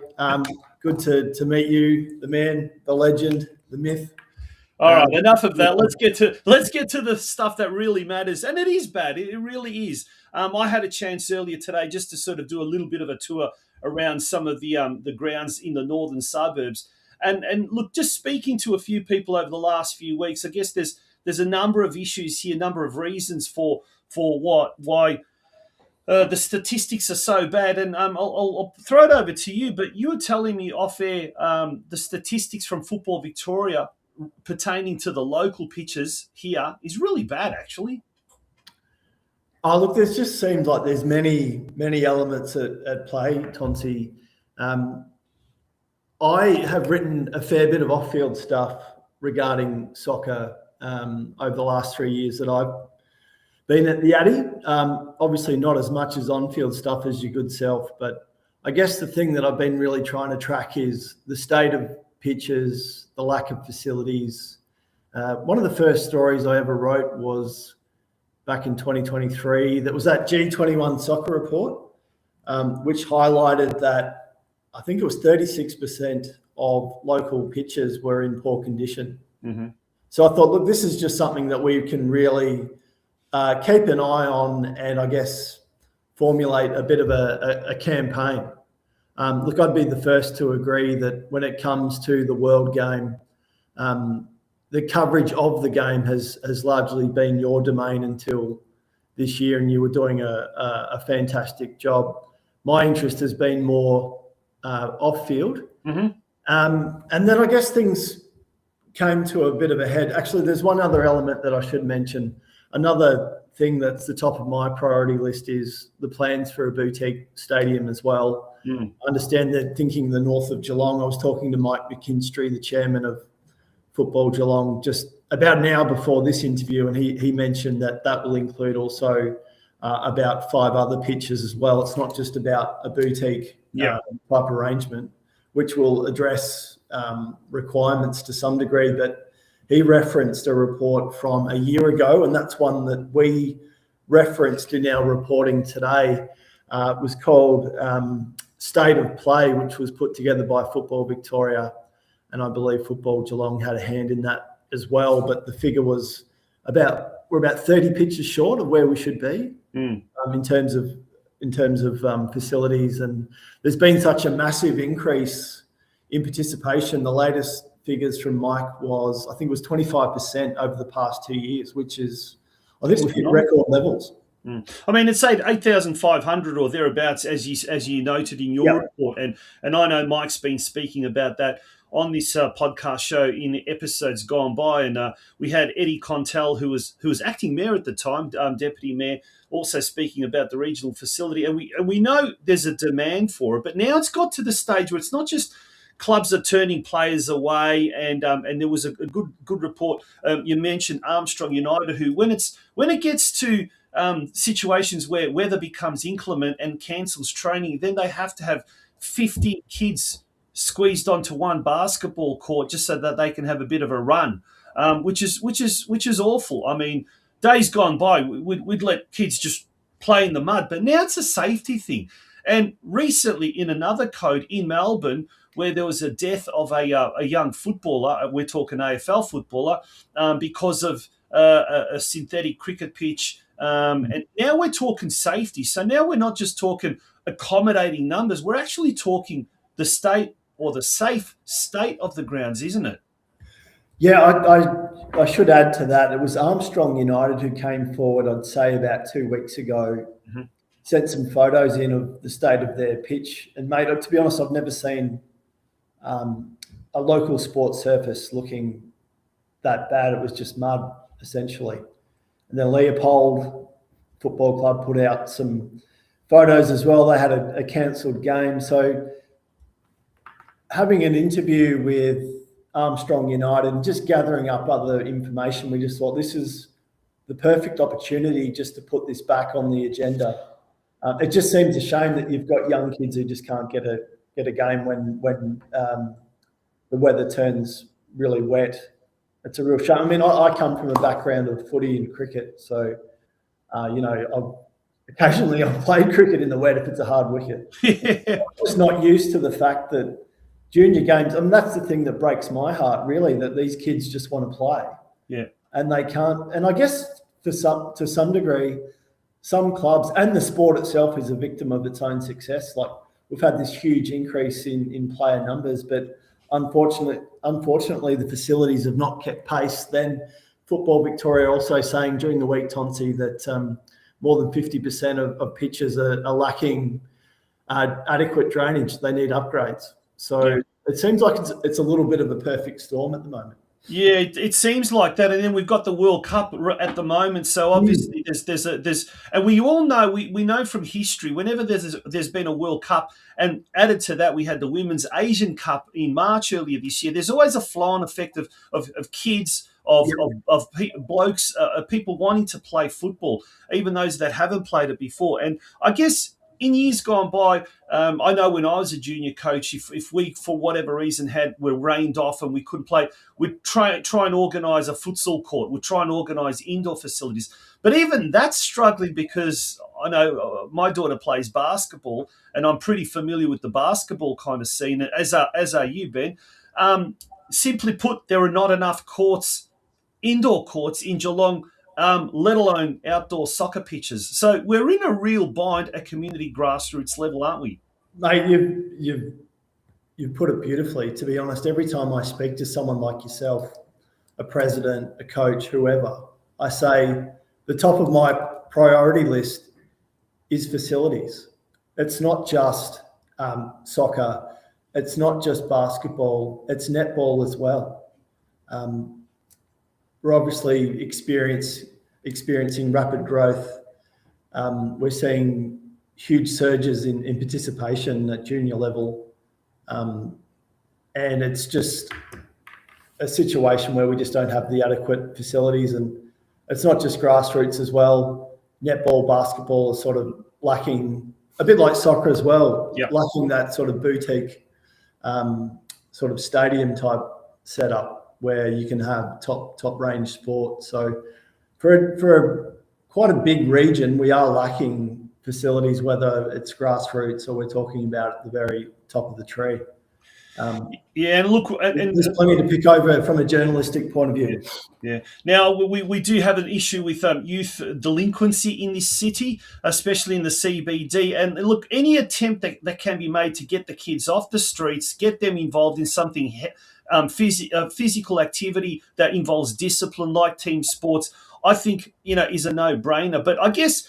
good to meet you, the man, the legend, the myth. All right, enough of that. Let's get to the stuff that really matters, and it is bad. It really is. I had a chance earlier today just to sort of do a little bit of a tour around some of the grounds in the northern suburbs, and look, just speaking to a few people over the last few weeks. I guess there's a number of issues here, a number of reasons for why the statistics are so bad, and I'll throw it over to you. But you were telling me off air the statistics from Football Victoria pertaining to the local pitches here is really bad, actually. Oh, look, there's just seems like there's many elements at play, Tonty. I have written a fair bit of off-field stuff regarding soccer over the last 3 years that I've been at the Addy. Obviously not as much as on-field stuff as your good self, but I guess the thing that I've been really trying to track is the state of pitches, the lack of facilities. One of the first stories I ever wrote was back in 2023. That was that G21 soccer report, which highlighted that I think it was 36% of local pitches were in poor condition. Mm-hmm. So I thought, look, this is just something that we can really keep an eye on and I guess formulate a bit of a campaign. Look, I'd be the first to agree that when it comes to the World Game, the coverage of the game has largely been your domain until this year, and you were doing a fantastic job. My interest has been more off-field. Mm-hmm. And then I guess things came to a bit of a head. Actually, there's one other element that I should mention. Another thing that's the top of my priority list is the plans for a boutique stadium as well. Mm. I understand they're thinking the north of Geelong. I was talking to Mike McKinstry, the chairman of Football Geelong, just about an hour before this interview, and he mentioned that will include also about 5 other pitches as well. It's not just about a boutique type arrangement, which will address requirements to some degree, but he referenced a report from a year ago, and that's one that we referenced in our reporting today. It was called State of Play, which was put together by Football Victoria, and I believe Football Geelong had a hand in that as well. But the figure was we're about 30 pitches short of where we should be in terms of facilities, and there's been such a massive increase in participation. The latest figures from Mike was, I think it was 25% over the past 2 years, which is, I think we've hit record levels. I mean, it's say 8,500 or thereabouts, as you noted in your report, and I know Mike's been speaking about that on this podcast show in episodes gone by, and we had Eddie Contell, who was acting mayor at the time, deputy mayor, also speaking about the regional facility, and we know there's a demand for it, but now it's got to the stage where it's not just clubs are turning players away, and there was a good report. You mentioned Armstrong United, who when it gets to situations where weather becomes inclement and cancels training, then they have to have 50 kids squeezed onto one basketball court just so that they can have a bit of a run, which is awful. I mean, days gone by, we'd let kids just play in the mud, but now it's a safety thing. And recently, in another code in Melbourne, where there was a death of a young footballer, we're talking AFL footballer, because of a synthetic cricket pitch. And now we're talking safety. So now we're not just talking accommodating numbers. We're actually talking the state or the safe state of the grounds, isn't it? Yeah, I should add to that. It was Armstrong United who came forward, I'd say about 2 weeks ago, sent some photos in of the state of their pitch. And mate, to be honest, I've never seen a local sports surface looking that bad. It was just mud, essentially. And then Leopold Football Club put out some photos as well. They had a cancelled game. So having an interview with Armstrong United and just gathering up other information, we just thought this is the perfect opportunity just to put this back on the agenda. It just seems a shame that you've got young kids who just can't get a game when the weather turns really wet. It's a real shame. I mean, I come from a background of footy and cricket, so occasionally I've played cricket in the wet if it's a hard wicket. I'm just not used to the fact that junior games, I mean, that's the thing that breaks my heart, really, that these kids just want to play. Yeah. And they can't. And I guess to some degree, some clubs and the sport itself is a victim of its own success. Like, we've had this huge increase in player numbers, but unfortunately, the facilities have not kept pace. Then Football Victoria also saying during the week, Tonsi, that more than 50% of pitches are lacking adequate drainage. They need upgrades. So it seems like it's a little bit of a perfect storm at the moment. Yeah, it seems like that, and then we've got the World Cup at the moment. So obviously, there's, and we all know we know from history. Whenever there's been a World Cup, and added to that, we had the Women's Asian Cup in March earlier this year. There's always a flow-on effect of kids, of blokes, people wanting to play football, even those that haven't played it before. And I guess in years gone by, I know when I was a junior coach, if we, for whatever reason, were rained off and we couldn't play, we'd try and organise a futsal court. We'd try and organise indoor facilities. But even that's struggling because I know my daughter plays basketball and I'm pretty familiar with the basketball kind of scene, as are you, Ben. Simply put, there are not enough indoor courts in Geelong, let alone outdoor soccer pitches. So we're in a real bind at community grassroots level, aren't we? Mate, you've put it beautifully. To be honest, every time I speak to someone like yourself, a president, a coach, whoever, I say the top of my priority list is facilities. It's not just soccer. It's not just basketball. It's netball as well. We're obviously experiencing rapid growth. We're seeing huge surges in participation at junior level. And it's just a situation where we just don't have the adequate facilities. And it's not just grassroots as well. Netball, basketball is sort of lacking, a bit like soccer as well, lacking that sort of boutique sort of stadium type setup where you can have top range sport. So for quite a big region, we are lacking facilities, whether it's grassroots or we're talking about at the very top of the tree. And look, and there's plenty to pick over from a journalistic point of view. Yeah. Now we do have an issue with youth delinquency in this city, especially in the CBD. And look, any attempt that can be made to get the kids off the streets, get them involved in something physical activity that involves discipline, like team sports, I think is a no-brainer. But I guess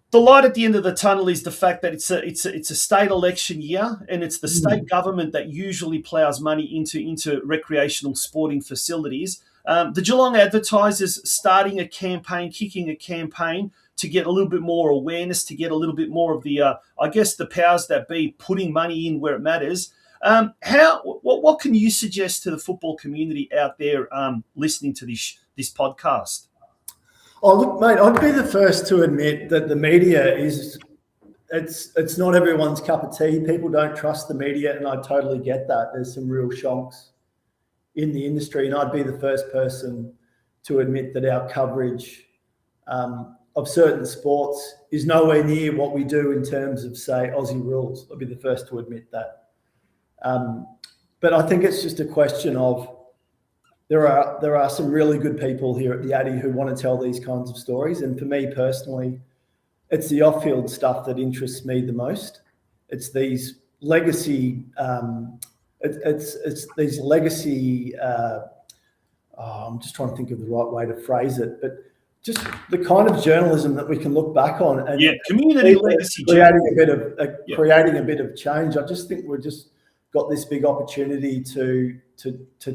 the light at the end of the tunnel is the fact that it's a state election year, and it's the state government that usually plows money into recreational sporting facilities. The Geelong Advertiser's starting a campaign, kicking a campaign to get a little bit more awareness, to get a little bit more of the, I guess, the powers that be putting money in where it matters. What can you suggest to the football community out there listening to this podcast? Oh, look, mate, I'd be the first to admit that the media it's not everyone's cup of tea. People don't trust the media, and I totally get that. There's some real shonks in the industry, and I'd be the first person to admit that our coverage of certain sports is nowhere near what we do in terms of, say, Aussie rules. I'd be the first to admit that. But I think it's just a question of there are some really good people here at the Addy who want to tell these kinds of stories. And for me personally, it's the off-field stuff that interests me the most. It's these legacy. It's these legacy. I'm just trying to think of the right way to phrase it, but just the kind of journalism that we can look back on and community legacy, creating a bit of change. I just think we've just got this big opportunity to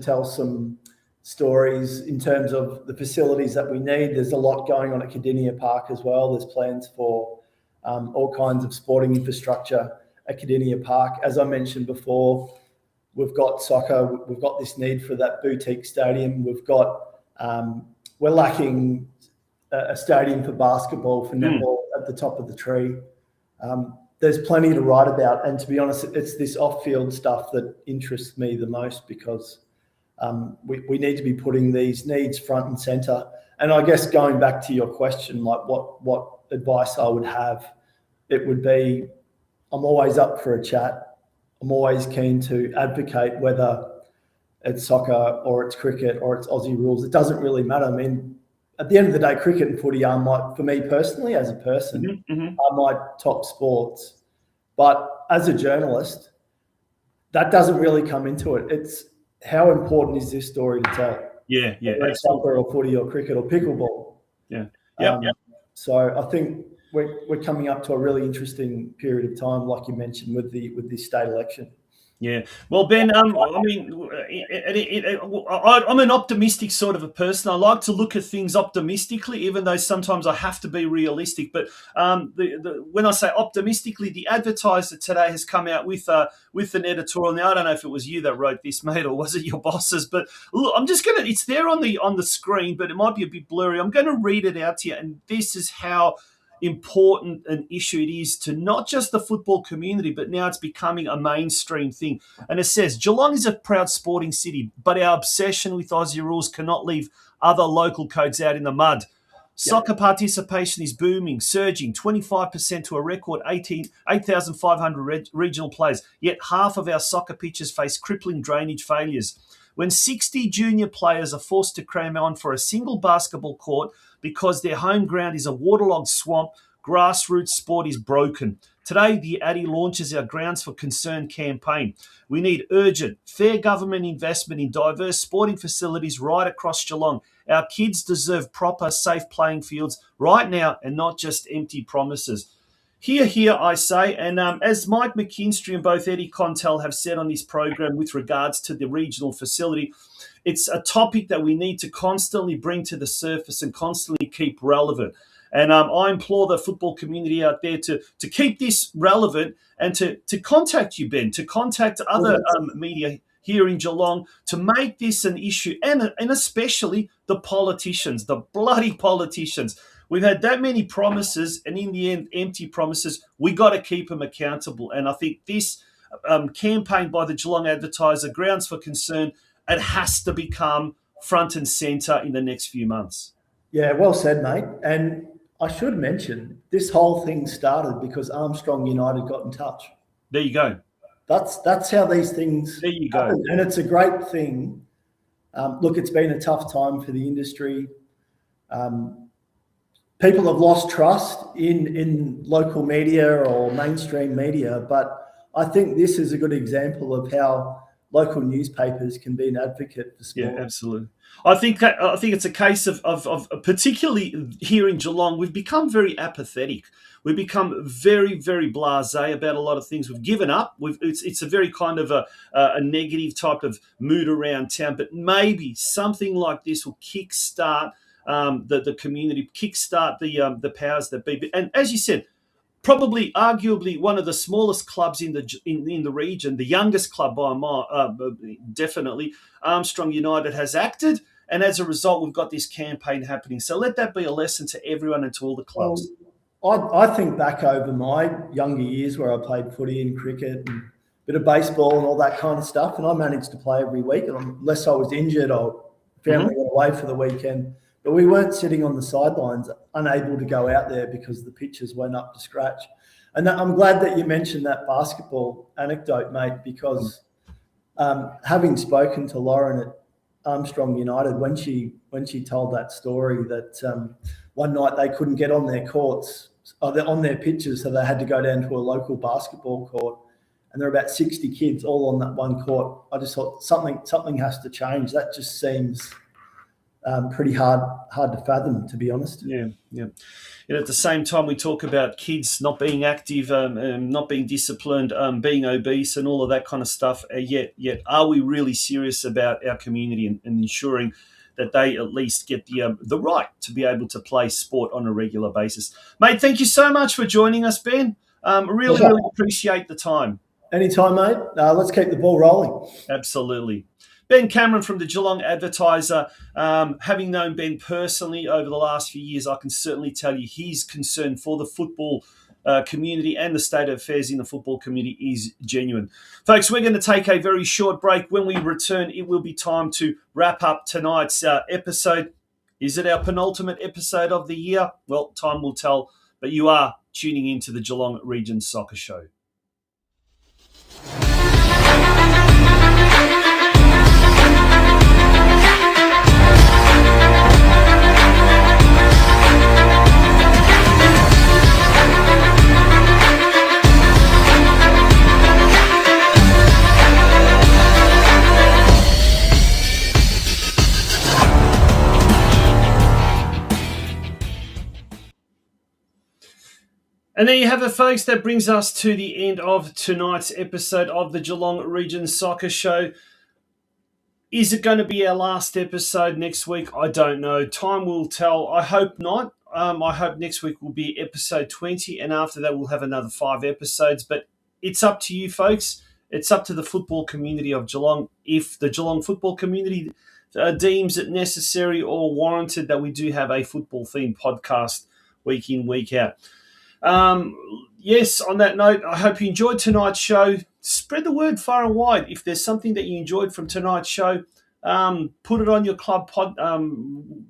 tell some stories in terms of the facilities that we need. There's a lot going on at Cardinia Park as well. There's plans for all kinds of sporting infrastructure at Cardinia Park. As I mentioned before, we've got soccer. We've got this need for that boutique stadium. We're lacking a stadium for basketball, for netball at the top of the tree. There's plenty to write about. And to be honest, it's this off-field stuff that interests me the most, because we need to be putting these needs front and centre. And I guess going back to your question, like what advice I would have, it would be, I'm always up for a chat. I'm always keen to advocate, whether it's soccer or it's cricket or it's Aussie rules. It doesn't really matter. I mean, at the end of the day, cricket and footy are for me personally, as a person, are my top sports. But as a journalist, that doesn't really come into it. It's how important is this story to tell? Yeah. Whether it's soccer or footy or cricket or pickleball. So I think we're coming up to a really interesting period of time, like you mentioned, with this state election. Yeah. Well, Ben, I mean, I'm an optimistic sort of a person. I like to look at things optimistically, even though sometimes I have to be realistic. But when I say optimistically, the Advertiser today has come out with an editorial. Now, I don't know if it was you that wrote this, mate, or was it your bosses? But look, it's there on the screen, but it might be a bit blurry. I'm going to read it out to you, and this is how important an issue it is to not just the football community, but now it's becoming a mainstream thing. And it says, Geelong is a proud sporting city, but our obsession with Aussie rules cannot leave other local codes out in the mud. Soccer participation is booming, surging 25% to a record 8,500 regional players, yet half of our soccer pitches face crippling drainage failures. When 60 junior players are forced to cram on for a single basketball court because their home ground is a waterlogged swamp, grassroots sport is broken. Today, the Addy launches our Grounds for Concern campaign. We need urgent, fair government investment in diverse sporting facilities right across Geelong. Our kids deserve proper, safe playing fields right now, and not just empty promises. Here, I say, and as Mike McKinstry and both Eddie Contel have said on this program with regards to the regional facility, it's a topic that we need to constantly bring to the surface and constantly keep relevant. And I implore the football community out there to keep this relevant and to contact you, Ben, to contact other media here in Geelong to make this an issue, and especially the politicians, the bloody politicians. We've had that many promises, and in the end, empty promises. We got to keep them accountable. And I think this campaign by the Geelong Advertiser, Grounds for Concern, it has to become front and centre in the next few months. Yeah, well said, mate. And I should mention, this whole thing started because Armstrong United got in touch. There you go. That's how these things There you go. happen. And it's a great thing. Look, it's been a tough time for the industry. People have lost trust in local media or mainstream media, but I think this is a good example of how local newspapers can be an advocate for sport. Yeah, absolutely. I think it's a case of particularly here in Geelong, we've become very apathetic. We've become very, very blasé about a lot of things. We've given up. It's a very kind of a negative type of mood around town. But maybe something like this will kickstart the community, kickstart the powers that be. And as you said, probably, arguably, one of the smallest clubs in the region, the youngest club by a mile, definitely, Armstrong United has acted, and as a result, we've got this campaign happening. So let that be a lesson to everyone and to all the clubs. Well, I think back over my younger years where I played footy and cricket and a bit of baseball and all that kind of stuff, and I managed to play every week, and unless I was injured or family went away for the weekend. But we weren't sitting on the sidelines, unable to go out there because the pitches weren't up to scratch. And I'm glad that you mentioned that basketball anecdote, mate, because having spoken to Lauren Armstrong United when she told that story that one night they couldn't get on their courts, on their pitches, so they had to go down to a local basketball court, and there were about 60 kids all on that one court. I just thought something has to change. That just seems pretty hard to fathom, to be honest. Yeah. And at the same time, we talk about kids not being active, not being disciplined, being obese, and all of that kind of stuff. Yet, are we really serious about our community and ensuring that they at least get the right to be able to play sport on a regular basis? Mate, thank you so much for joining us, Ben. Really appreciate the time. Anytime, mate. Let's keep the ball rolling. Absolutely. Ben Cameron from the Geelong Advertiser. Having known Ben personally over the last few years, I can certainly tell you his concern for the football community and the state of affairs in the football community is genuine. Folks, we're going to take a very short break. When we return, it will be time to wrap up tonight's episode. Is it our penultimate episode of the year? Well, time will tell, but you are tuning into the Geelong Region Soccer Show. And there you have it, folks. That brings us to the end of tonight's episode of the Geelong Region Soccer Show. Is it going to be our last episode next week? I don't know. Time will tell. I hope not. I hope next week will be episode 20, and after that we'll have another 5 episodes. But it's up to you, folks. It's up to the football community of Geelong. If the Geelong football community deems it necessary or warranted that we do have a football-themed podcast week in, week out. Yes, on that note, I hope you enjoyed tonight's show. Spread the word far and wide. If there's something that you enjoyed from tonight's show, put it on your club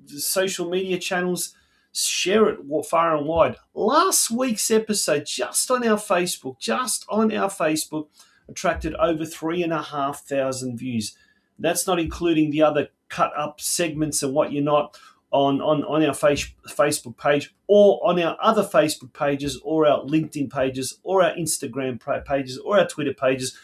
social media channels. Share it far and wide. Last week's episode, just on our Facebook, attracted over 3,500 views. That's not including the other cut-up segments and what you're not on our Facebook page or on our other Facebook pages or our LinkedIn pages or our Instagram pages or our Twitter pages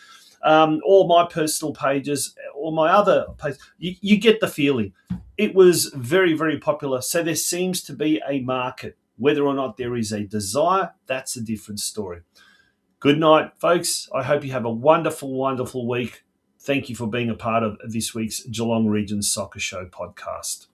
or my personal pages or my other pages. You get the feeling. It was very, very popular. So there seems to be a market. Whether or not there is a desire, that's a different story. Good night, folks. I hope you have a wonderful, wonderful week. Thank you for being a part of this week's Geelong Region Soccer Show podcast.